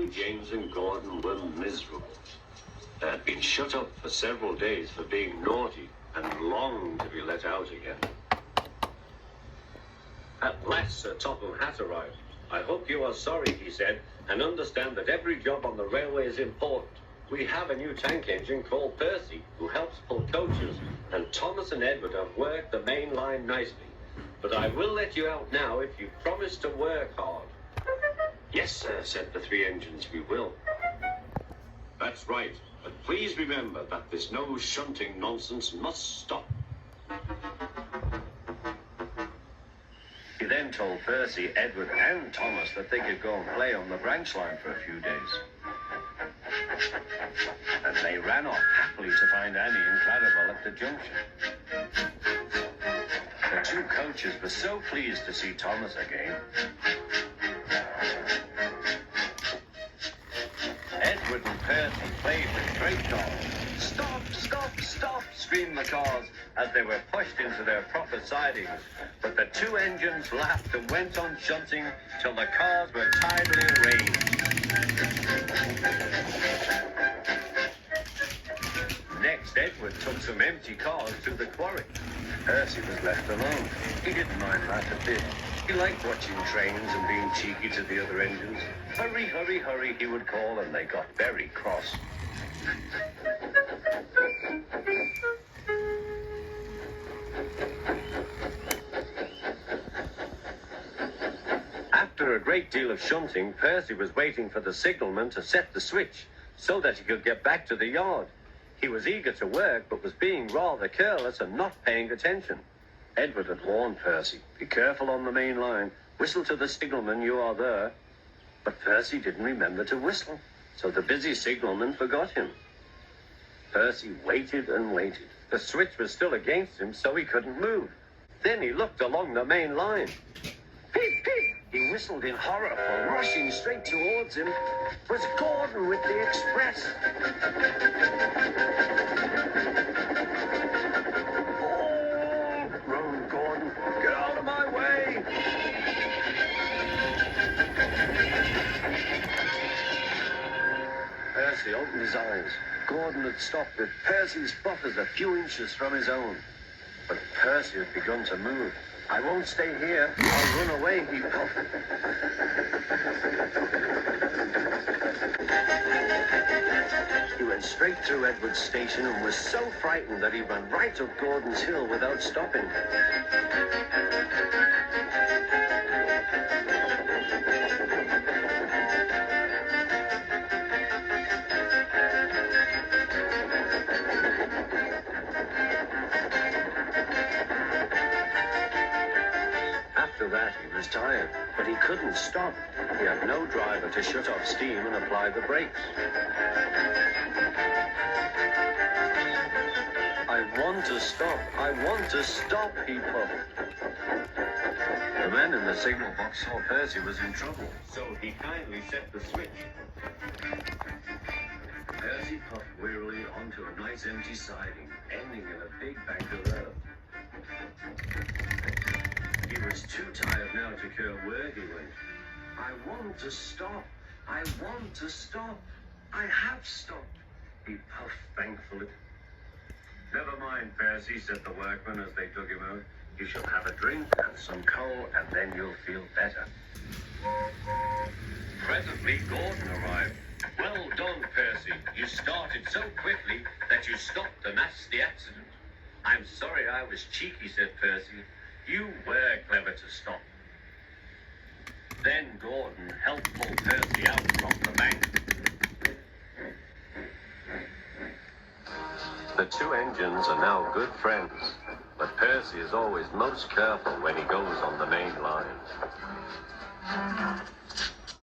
Suddenly, James and Gordon were miserable. They had been shut up for several days for being naughty and longed to be let out again. At last, Sir Topham Hatt arrived. "I hope you are sorry," he said, "and understand that every job on the railway is important. We have a new tank engine called Percy, who helps pull coaches, and Thomas and Edward have worked the main line nicely. But I will let you out now if you promise to work hard." "Yes, sir," said the three engines, "we will." "That's right, but please remember that this no shunting nonsense must stop." He then told Percy, Edward and Thomas that they could go and play on the branch line for a few days. And they ran off happily to find Annie and Clarabelle at the junction. The two coaches were so pleased to see Thomas again. Edward and Percy played with great joy. "Stop, stop, stop," screamed the cars as they were pushed into their proper sidings. But the two engines laughed and went on shunting till the cars were tidally arranged. Next, Edward took some empty cars to the quarry. Percy was left alone. He didn't mind that a bit. He liked watching trains and being cheeky to the other engines. "Hurry, hurry, hurry," he would call, and they got very cross. After a great deal of shunting, Percy was waiting for the signalman to set the switch so that he could get back to the yard. He was eager to work, but was being rather careless and not paying attention. Edward had warned Percy, "Be careful on the main line. Whistle to the signalman you are there." But Percy didn't remember to whistle, so the busy signalman forgot him. Percy waited and waited. The switch was still against him, so he couldn't move. Then he looked along the main line. "Peep, peep!" He whistled in horror, for rushing straight towards him was Gordon with the express. "Oh!" groaned Gordon. "Get out of my way!" Percy opened his eyes. Gordon had stopped with Percy's buffers a few inches from his own. But Percy had begun to move. "I won't stay here. I'll run away," he puffed. He went straight through Edward's station and was so frightened that he ran right up Gordon's hill without stopping. After that, he was tired, but he couldn't stop. He had no driver to shut off steam and apply the brakes. "I want to stop. I want to stop," he puffed. The man in the signal box saw Percy was in trouble, so he kindly set the switch. Percy puffed wearily onto a nice empty siding, ending in a big bank of earth. He was too tired now to care where he went. "I want to stop. I want to stop. I have stopped," he puffed thankfully. "Never mind, Percy," said the workman as they took him out. "You shall have a drink and some coal, and then you'll feel better." Presently, Gordon arrived. "Well done, Percy. You started so quickly that you stopped a nasty accident." "I'm sorry I was cheeky," said Percy. "You were clever to stop." Then Gordon helped pull Percy out from the bank. The two engines are now good friends, but Percy is always most careful when he goes on the main line.